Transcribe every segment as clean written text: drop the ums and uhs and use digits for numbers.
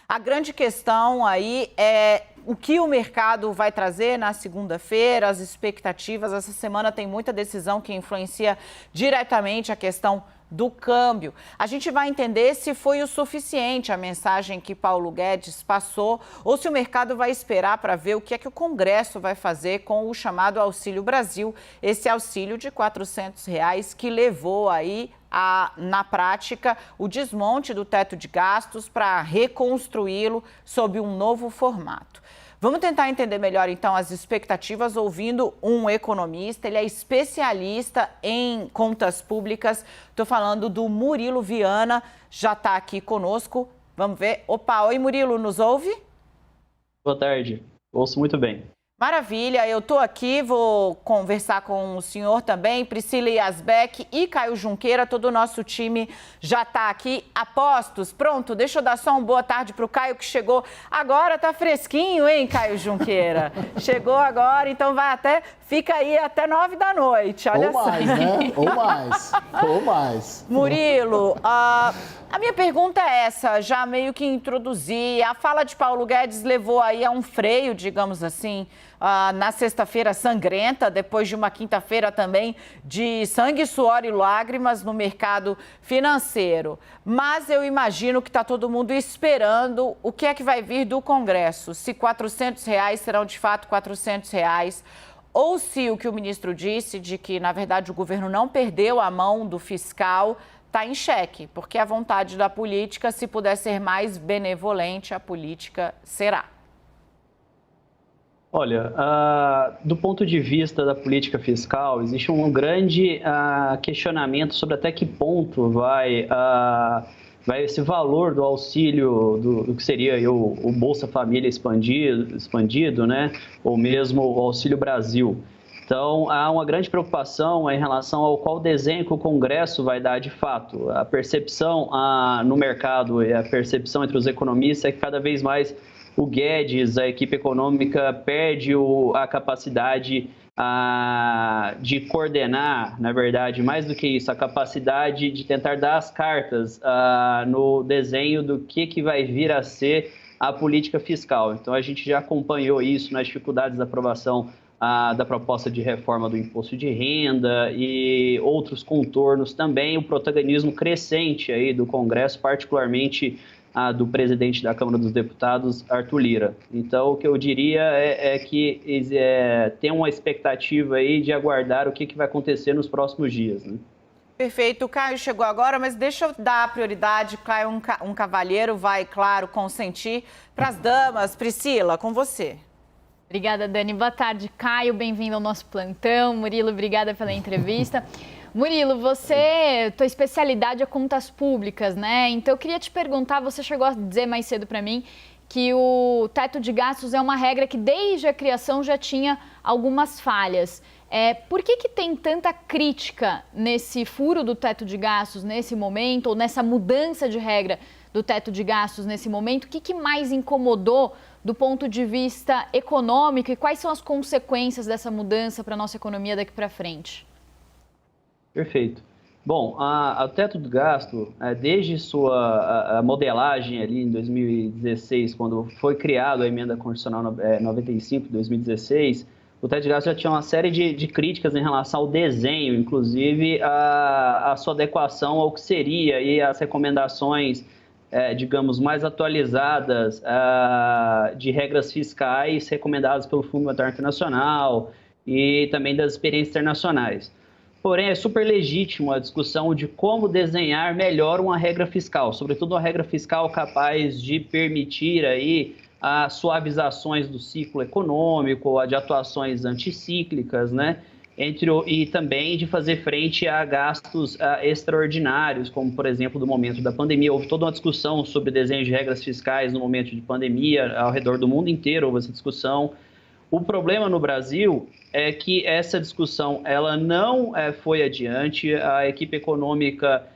A grande questão aí é o que o mercado vai trazer na segunda-feira, as expectativas. Essa semana tem muita decisão que influencia diretamente a questão do câmbio. A gente vai entender se foi o suficiente a mensagem que Paulo Guedes passou ou se o mercado vai esperar para ver o que é que o Congresso vai fazer com o chamado Auxílio Brasil, esse auxílio de R$ 400 que levou aí na prática o desmonte do teto de gastos para reconstruí-lo sob um novo formato. Vamos tentar entender melhor, então, as expectativas ouvindo um economista. Ele é especialista em contas públicas. Estou falando do Murilo Viana, já está aqui conosco. Vamos ver. Opa, oi Murilo, nos ouve? Boa tarde, ouço muito bem. Maravilha, eu estou aqui, vou conversar com o senhor também, Priscila Yasbeck e Caio Junqueira, todo o nosso time já está aqui a postos. Pronto, deixa eu dar só uma boa tarde para o Caio, que chegou agora, tá fresquinho, hein, Caio Junqueira? Chegou agora, então fica aí até 9 da noite, olha só. Ou mais, né? Ou mais. Murilo, a minha pergunta é essa, já meio que introduzi, a fala de Paulo Guedes levou aí a um freio, digamos assim, na sexta-feira sangrenta, depois de uma quinta-feira também de sangue, suor e lágrimas no mercado financeiro. Mas eu imagino que está todo mundo esperando o que é que vai vir do Congresso, se R$ 400 serão de fato R$ 400, ou se o que o ministro disse de que, na verdade, o governo não perdeu a mão do fiscal está em xeque, porque a vontade da política, se puder ser mais benevolente, a política será. Olha, do ponto de vista da política fiscal, existe um grande questionamento sobre até que ponto vai esse valor do auxílio, do que seria aí o Bolsa Família expandido, né? Ou mesmo o Auxílio Brasil. Então, há uma grande preocupação em relação ao qual desenho que o Congresso vai dar de fato. A percepção no mercado e a percepção entre os economistas é que cada vez mais o Guedes, a equipe econômica, perde a capacidade de coordenar, na verdade, mais do que isso, a capacidade de tentar dar as cartas no desenho do que vai vir a ser a política fiscal. Então, a gente já acompanhou isso nas dificuldades da aprovação da proposta de reforma do imposto de renda e outros contornos também, o protagonismo crescente aí do Congresso, particularmente do presidente da Câmara dos Deputados, Arthur Lira. Então, o que eu diria é que tem uma expectativa aí de aguardar o que vai acontecer nos próximos dias, né? Perfeito. O Caio chegou agora, mas deixa eu dar a prioridade. Caio, um cavalheiro, vai, claro, consentir para as damas. Priscila, com você. Obrigada, Dani. Boa tarde, Caio. Bem-vindo ao nosso plantão. Murilo, obrigada pela entrevista. Murilo, tua especialidade é contas públicas, né? Então, eu queria te perguntar, você chegou a dizer mais cedo para mim que o teto de gastos é uma regra que desde a criação já tinha algumas falhas. Por que tem tanta crítica nesse furo do teto de gastos nesse momento, ou nessa mudança de regra do teto de gastos nesse momento? O que mais incomodou do ponto de vista econômico e quais são as consequências dessa mudança para a nossa economia daqui para frente? Perfeito. Bom, o teto do gasto, desde sua modelagem ali em 2016, quando foi criada a emenda constitucional 95 de 2016, o teto de gasto já tinha uma série de críticas em relação ao desenho, inclusive a sua adequação ao que seria e as recomendações, digamos, mais atualizadas de regras fiscais recomendadas pelo Fundo Monetário Internacional e também das experiências internacionais. Porém, é super legítimo a discussão de como desenhar melhor uma regra fiscal, sobretudo uma regra fiscal capaz de permitir aí as suavizações do ciclo econômico, de atuações anticíclicas, né? E também de fazer frente a gastos extraordinários, como, por exemplo, do momento da pandemia. Houve toda uma discussão sobre desenho de regras fiscais no momento de pandemia, ao redor do mundo inteiro houve essa discussão. O problema no Brasil é que essa discussão ela não foi adiante, a equipe econômica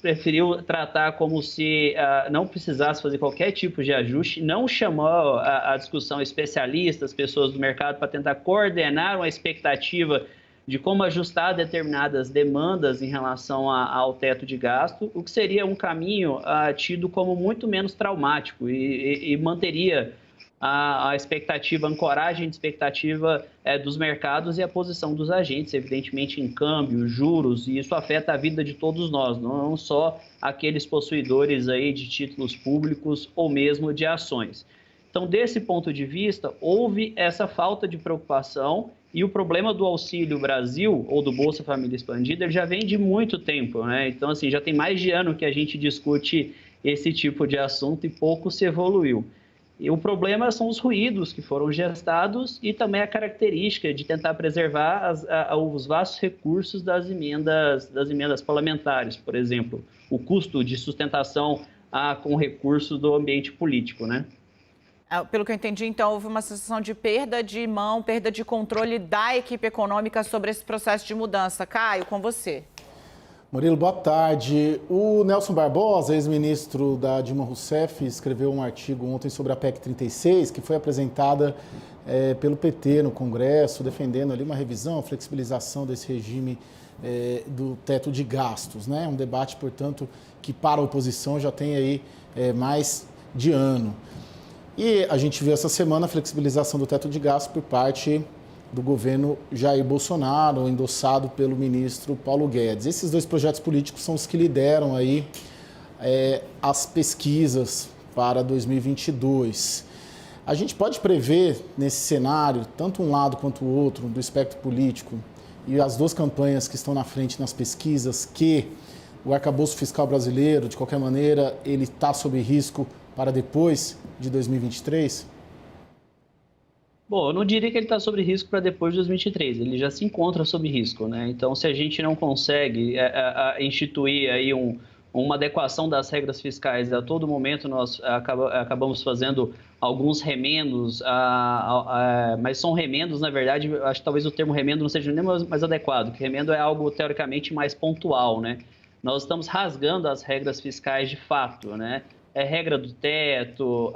preferiu tratar como se não precisasse fazer qualquer tipo de ajuste, não chamou a discussão especialistas, pessoas do mercado, para tentar coordenar uma expectativa de como ajustar determinadas demandas em relação ao teto de gasto, o que seria um caminho tido como muito menos traumático e manteria a expectativa, a ancoragem de expectativa dos mercados e a posição dos agentes, evidentemente em câmbio, juros, e isso afeta a vida de todos nós, não só aqueles possuidores aí de títulos públicos ou mesmo de ações. Então, desse ponto de vista, houve essa falta de preocupação e o problema do Auxílio Brasil, ou do Bolsa Família Expandida, ele já vem de muito tempo, né? Então, assim, já tem mais de ano que a gente discute esse tipo de assunto e pouco se evoluiu. E o problema são os ruídos que foram gestados e também a característica de tentar preservar os vastos recursos das emendas parlamentares, por exemplo, o custo de sustentação com recursos do ambiente político, né? Pelo que eu entendi, então, houve uma sensação de perda de mão, perda de controle da equipe econômica sobre esse processo de mudança. Caio, com você. Murilo, boa tarde. O Nelson Barbosa, ex-ministro da Dilma Rousseff, escreveu um artigo ontem sobre a PEC 36, que foi apresentada pelo PT no Congresso, defendendo ali uma revisão, flexibilização desse regime do teto de gastos, né? Um debate, portanto, que para a oposição já tem aí mais de ano. E a gente viu essa semana a flexibilização do teto de gastos por parte do governo Jair Bolsonaro, endossado pelo ministro Paulo Guedes. Esses dois projetos políticos são os que lideram aí as pesquisas para 2022. A gente pode prever nesse cenário, tanto um lado quanto o outro do espectro político, e as duas campanhas que estão na frente nas pesquisas, que o arcabouço fiscal brasileiro, de qualquer maneira, ele está sob risco para depois de 2023? Bom, eu não diria que ele está sob risco para depois de 2023, ele já se encontra sob risco, né? Então, se a gente não consegue instituir aí uma adequação das regras fiscais, a todo momento nós acabamos fazendo alguns remendos, mas são remendos, na verdade, acho que talvez o termo remendo não seja nem mais adequado, porque remendo é algo teoricamente mais pontual, né? Nós estamos rasgando as regras fiscais de fato, né? Regra do teto,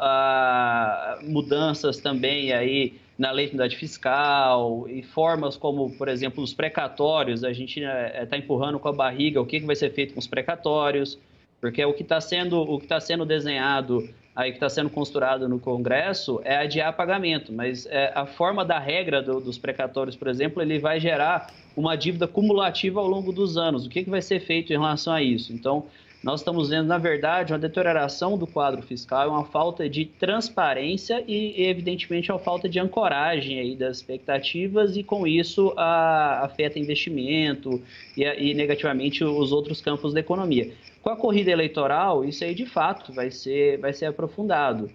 mudanças também aí na lei de unidade fiscal e formas como, por exemplo, os precatórios. A gente está empurrando com a barriga o que vai ser feito com os precatórios, porque o que está sendo desenhado, aí que está sendo costurado no Congresso é adiar pagamento, mas a forma da regra dos precatórios, por exemplo, ele vai gerar uma dívida cumulativa ao longo dos anos. O que vai ser feito em relação a isso? Então, nós estamos vendo, na verdade, uma deterioração do quadro fiscal, uma falta de transparência e, evidentemente, uma falta de ancoragem aí das expectativas e, com isso, afeta investimento e negativamente os outros campos da economia. Com a corrida eleitoral, isso aí, de fato, vai ser aprofundado.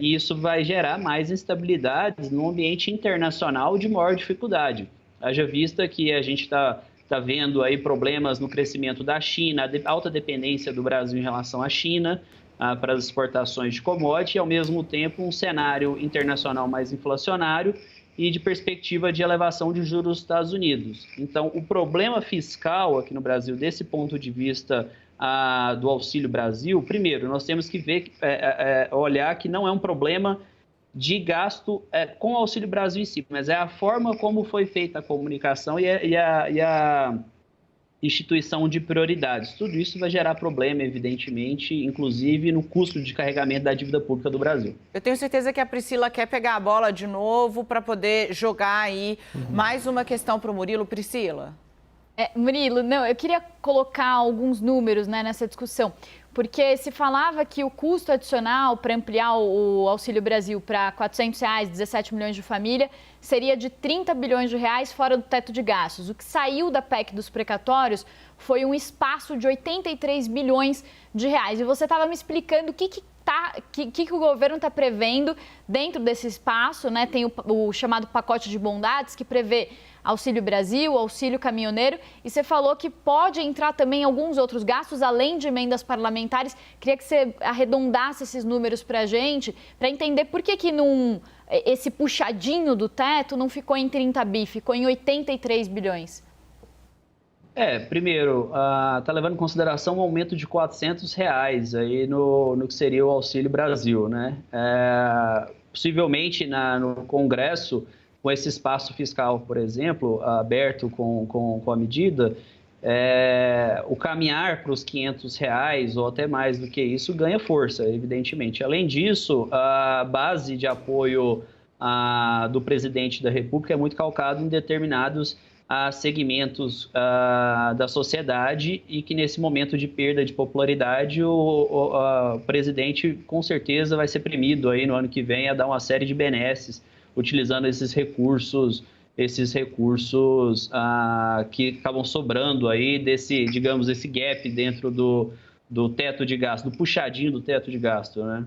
E isso vai gerar mais instabilidades no ambiente internacional de maior dificuldade. Haja vista que a gente está vendo aí problemas no crescimento da China, a alta dependência do Brasil em relação à China para as exportações de commodities e, ao mesmo tempo, um cenário internacional mais inflacionário e de perspectiva de elevação de juros dos Estados Unidos. Então, o problema fiscal aqui no Brasil, desse ponto de vista do Auxílio Brasil, primeiro, nós temos que olhar que não é um problema de gasto com o Auxílio Brasil em si, mas é a forma como foi feita a comunicação e a instituição de prioridades. Tudo isso vai gerar problema, evidentemente, inclusive no custo de carregamento da dívida pública do Brasil. Eu tenho certeza que a Priscila quer pegar a bola de novo para poder jogar aí mais uma questão para o Murilo. Priscila? Murilo, eu queria colocar alguns números, né, nessa discussão. Porque se falava que o custo adicional para ampliar o Auxílio Brasil para R$ 400, 17 milhões de família, seria de 30 bilhões de reais fora do teto de gastos. O que saiu da PEC dos precatórios foi um espaço de 83 bilhões de reais. E você estava me explicando o que o governo está prevendo dentro desse espaço, né? Tem o chamado pacote de bondades, que prevê Auxílio Brasil, Auxílio Caminhoneiro, e você falou que pode entrar também alguns outros gastos, além de emendas parlamentares. Queria que você arredondasse esses números para a gente, para entender por que esse puxadinho do teto não ficou em 30 bi, ficou em 83 bilhões. Primeiro, está levando em consideração um aumento de R$ 400 aí no que seria o Auxílio Brasil, né? Possivelmente no Congresso com esse espaço fiscal, por exemplo, aberto com a medida, o caminhar para os R$ 500 ou até mais do que isso ganha força, evidentemente. Além disso, a base de apoio do presidente da República é muito calcado em determinados segmentos da sociedade e que nesse momento de perda de popularidade o presidente com certeza vai ser premido aí no ano que vem a dar uma série de benesses utilizando esses recursos que acabam sobrando aí desse, digamos, esse gap dentro do teto de gasto, do puxadinho do teto de gasto, né?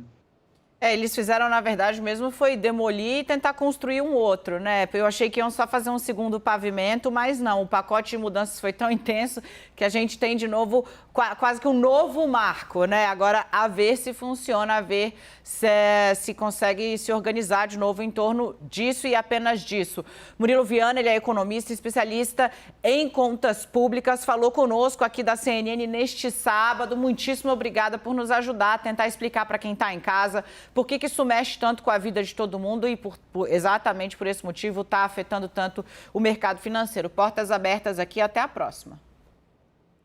Eles fizeram, na verdade, mesmo foi demolir e tentar construir um outro, né? Eu achei que iam só fazer um segundo pavimento, mas não. O pacote de mudanças foi tão intenso que a gente tem, de novo, quase que um novo marco, né? Agora, a ver se funciona, a ver se consegue se organizar de novo em torno disso e apenas disso. Murilo Viana, ele é economista, especialista em contas públicas, falou conosco aqui da CNN neste sábado. Muitíssimo obrigada por nos ajudar a tentar explicar para quem está em casa por que isso mexe tanto com a vida de todo mundo e exatamente por esse motivo está afetando tanto o mercado financeiro. Portas abertas aqui, até a próxima.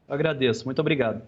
Eu agradeço, muito obrigado.